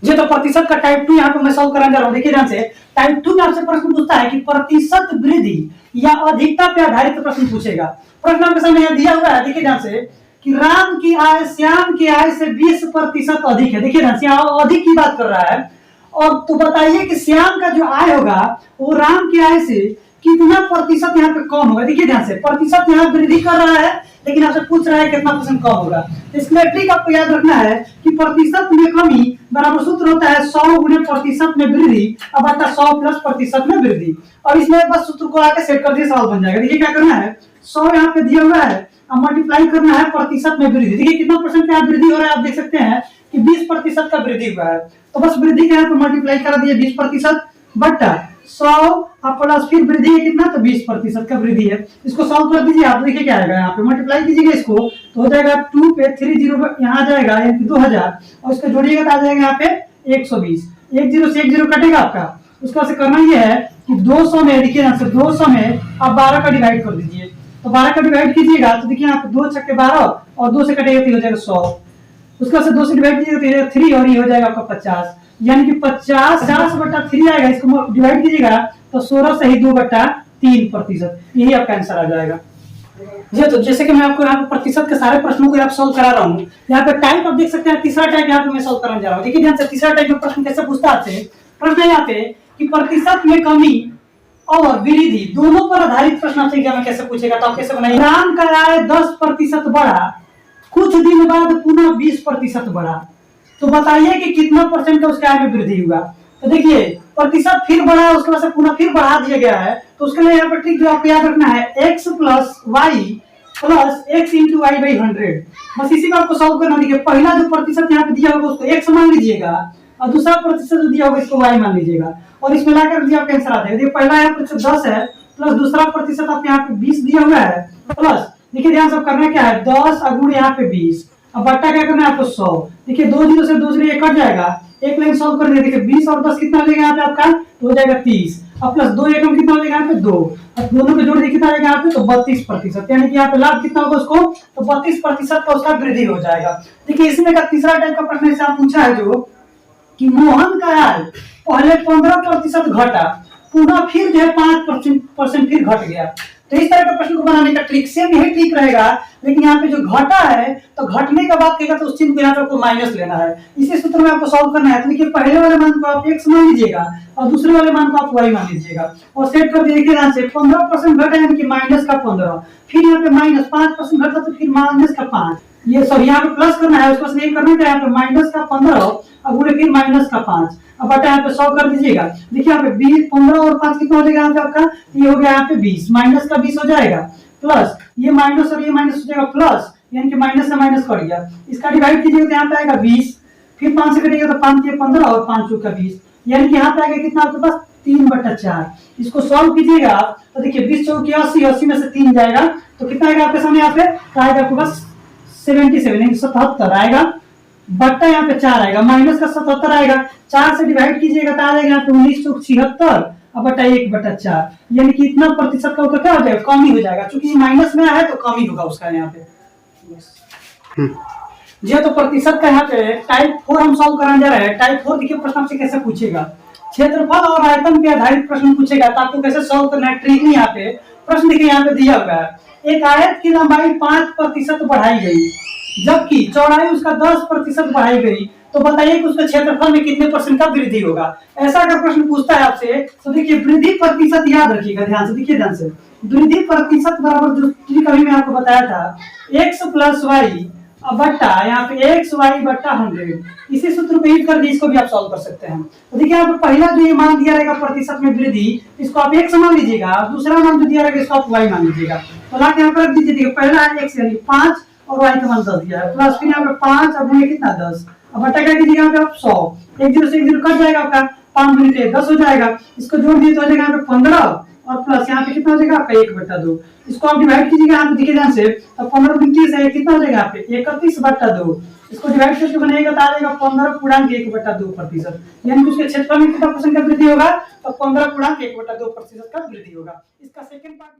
जी तो प्रतिशत का टाइप 2 यहाँ पे मैं सॉल्व कराने जा रहा हूँ। देखिए ध्यान से, टाइप 2 में आपसे प्रश्न पूछता है कि प्रतिशत वृद्धि या अधिकता पे आधारित प्रश्न पूछेगा। प्रश्न आपके सामने यहाँ दिया हुआ है, देखिए ध्यान से कि राम की आय श्याम की आय से 20% अधिक है। देखिए ध्यान से, यहाँ अधिक की बात कर रहा है। और तो बताइए कि श्याम का जो आय होगा वो राम की आय से कितना प्रतिशत यहाँ पे कम होगा। देखिए ध्यान से, प्रतिशत यहाँ वृद्धि कर रहा है लेकिन आपसे पूछ रहा है कितना परसेंट कम होगा। इसमें ट्रिक आपको याद रखना है कि प्रतिशत में कमी बराबर सूत्र होता है 100 गुणे प्रतिशत में वृद्धि अब आता 100 प्लस प्रतिशत में वृद्धि। और इसमें बस सूत्र को आके सेट कर दिए, सवाल बन जाएगा। देखिए क्या करना है, 100 यहाँ पे दिया हुआ है, अब मल्टीप्लाई करना है प्रतिशत में वृद्धि। देखिए कितना परसेंट का वृद्धि हो रहा है, आप देख सकते हैं कि 20% का वृद्धि हुआ है। तो बस वृद्धि का यहाँ पे मल्टीप्लाई करा दिए 20% बट्टा 100 प्लस फिर वृद्धि है कितना, तो 20% का वृद्धि है। इसको सॉल्व कर दीजिए आप, देखिए क्या आएगा, यहाँ पे मल्टीप्लाई कीजिएगा इसको तो हो जाएगा 2 पे 3 जीरो यहाँ आ जाएगा 2000 और इसको जोड़िएगा तो आ जाएगा यहाँ पे 120। 1 0 से 1 0 कटेगा आपका। उसका से करना यह है कि 200 में, देखिए यहाँ से 200 में आप 12 का डिवाइड कर दीजिए। तो 12 का डिवाइड कीजिएगा तो देखिए यहाँ पे 2 छक्के 12 और 2 से कटेगा तो हो जाएगा 100। उसका से 2 से डिवाइड कीजिएगा तो 3 और ये हो जाएगा आपका 50, यानी कि 50/3 आएगा। इसको डिवाइड कीजिएगा तो 16 से ही 2/3%, यही आपका आंसर आ जाएगा। जी तो जैसे कि मैं आपको यहाँ पे प्रतिशत के सारे प्रश्नों को आप सॉल्व करा रहा हूँ। यहाँ पे टाइप आप देख सकते हैं, तीसरा टाइप यहाँ पे मैं सॉल्व कराने जा रहा हूँ। देखिए ध्यान से, तीसरा टाइप में प्रश्न कैसे पूछता है। प्रश्न है यहाँ पे कि प्रतिशत में कमी और वृद्धि दोनों पर आधारित प्रश्न आपसे एग्जाम में कैसे पूछेगा। तो आप कैसे बनाइए, राम का आय 10% बढ़ा, कुछ दिन बाद पुनः 20% बढ़ा, तो बताइए कि कितना परसेंट का उसके आय में वृद्धि हुआ। तो देखिए प्रतिशत फिर बढ़ा, उसके बाद से पुनः फिर बढ़ा दिया गया है। तो उसके लिए यहाँ पर ट्रिक जो आपको याद रखना है, x plus y plus x into y by 100। बस इसी को आपको सॉल्व करना। देखिए पहला जो प्रतिशत यहाँ पे दिया होगा उसको x मान लीजिएगा और दूसरा प्रतिशत जो दिया होगा इसको y मान लीजिएगा और इसमें लाकर दिया आपका आंसर आ जाएगा। देखिए पहला यहाँ प्रतिशत 10 है प्लस दूसरा प्रतिशत आपके यहाँ पे 20 दिया हुआ है प्लस, देखिए ध्यान से करना क्या है, 10 गुणे यहाँ पे 20, अब बट्टा क्या करना है आपको 100। देखिए 2 0 से 2 0 कट जाएगा, एक लाइन सॉल्व कर दिया। देखिए 20 और 10 कितना हो जाएगा यहाँ पे आपका, तो हो जाएगा 30 और प्लस 2 एकम कितना हो जाएगा यहाँ पे 2, और दोनों को जोड़ दिए कितना आएगा यहाँ पे, तो 32%, यानी कि यहाँ पे लाभ कितना होगा उसको, तो 32% का उसका वृद्धि हो जाएगा। देखिए इसमें का तीसरा टाइप का प्रश्न से आप पूछा है जो कि मोहन का आय पहले 15% घटा, पुनः फिर जो है 5% फिर घट गया। तो इस तरह का प्रश्न को बनाने का ट्रिक सेम यही ट्रिक रहेगा, लेकिन यहाँ पे जो घटा है तो घटने का बात कहेगा तो उस चिन्ह को यहाँ पे आपको माइनस लेना है। इसी सूत्र में आपको सॉल्व करना है। तो देखिए पहले वाले मान को आप x मान लीजिएगा और दूसरे वाले मान को आप y मान लीजिएगा और सेट कर दीजिए। ध्यान से 15% घटा यानी कि माइनस का 15, फिर यहाँ पे माइनस 5% घटा तो फिर माइनस का 5, ये सब यहाँ पे प्लस करना है, उसको नहीं करना है। यहाँ पे माइनस का 15 और गुणे फिर माइनस का 5, अब बटा यहाँ पे 100 कर दीजिएगा। देखिए यहाँ पे 20 15 और 5 कितना हो जाएगा यहाँ पे आपका, ये हो गया यहाँ पे 20, माइनस का 20 हो जाएगा प्लस ये माइनस और ये माइनस हो जाएगा प्लस, यानी कि माइनस से माइनस कट गया। इसका डिवाइड कीजिएगा तो यहाँ पे आएगा 20, फिर 5 से कटेगा तो 5 के 15 और 5 चौका 20, यानी कि यहाँ पे आएगा कितना आपके पास 3/4। इसको सॉल्व कीजिएगा आप तो देखिए 20 चौकी 80, 80 में से 3 जाएगा तो कितना आएगा आपके सामने यहाँ पे, तो आएगा आपके पास 77 आएगा, बट्टा यहाँ पे 4 आएगा, माइनस का 77 आएगा, 4 से डिवाइड कीजिएगा तो आ जाएगा यहाँ पे 19 चौक 76 और बटा 1/4, यानी कि इतना प्रतिशत का क्या हो जाएगा, कम ही हो जाएगा। चूंकि माइनस में है तो कम ही होगा उसका यहाँ पे। जी तो प्रतिशत का यहाँ पे टाइप 4 हम सॉल्व कराने जा रहे हैं। टाइप 4 देखिए प्रश्न आपसे कैसे पूछेगा, क्षेत्रफल और आयतन पे आधारित प्रश्न पूछेगा। तो आपको कैसे सॉल्व करना है, ट्रिक नहीं। यहाँ पे प्रश्न देखिए यहाँ पे दिया हुआ है, एक आयत की लंबाई 5% बढ़ाई गई जबकि चौड़ाई उसका 10% बढ़ाई गई, तो बताइए कि उसके क्षेत्रफल में कितने परसेंट का वृद्धि होगा। ऐसा अगर प्रश्न पूछता है आपसे तो देखिए वृद्धि प्रतिशत याद रखिएगा ध्यान से। देखिए ध्यान से, वृद्धि प्रतिशत बराबर जो कभी मैं आपको बताया था x प्लस वाई बट्टा यहाँ पे एक्स वाई बट्टा 100, इसी सूत्र को यूज करके इसको भी आप सॉल्व कर सकते हैं। तो देखिए यहाँ पे पहला जो ये मान दिया रहेगा प्रतिशत में वृद्धि, इसको आप x मान लीजिएगा, दूसरा मान जो दिया रहेगा इसको आप y मान लीजिएगा। तो लाके यहाँ पर रख दीजिए। देखिए पहला है x यानी 5 और y का मान 10 दिया है प्लस फिर यहाँ पे 5 और गुणे कितना 10, अब बटा क्या कीजिएगा यहाँ पे आप 100, 1 0 से 1 0 कट जाएगा आपका, 5 गुणे 10 हो जाएगा, इसको जोड़ दिए तो हो जाएगा यहाँ पे 15 और प्लस यहाँ पे कितना हो जाएगा आपका 1/2, इसको आप डिवाइड कीजिएगा यहाँ पे देखिए ध्यान से, तो 15 29 है कितना हो जाएगा यहाँ पे 31/2, इसको डिवाइड करके बनाएगा तो आ जाएगा 15/1/2%, यानी कि उसके क्षेत्रफल में कितना परसेंट का वृद्धि होगा, तो 15/1/2% का वृद्धि होगा। इसका सेकंड पार्ट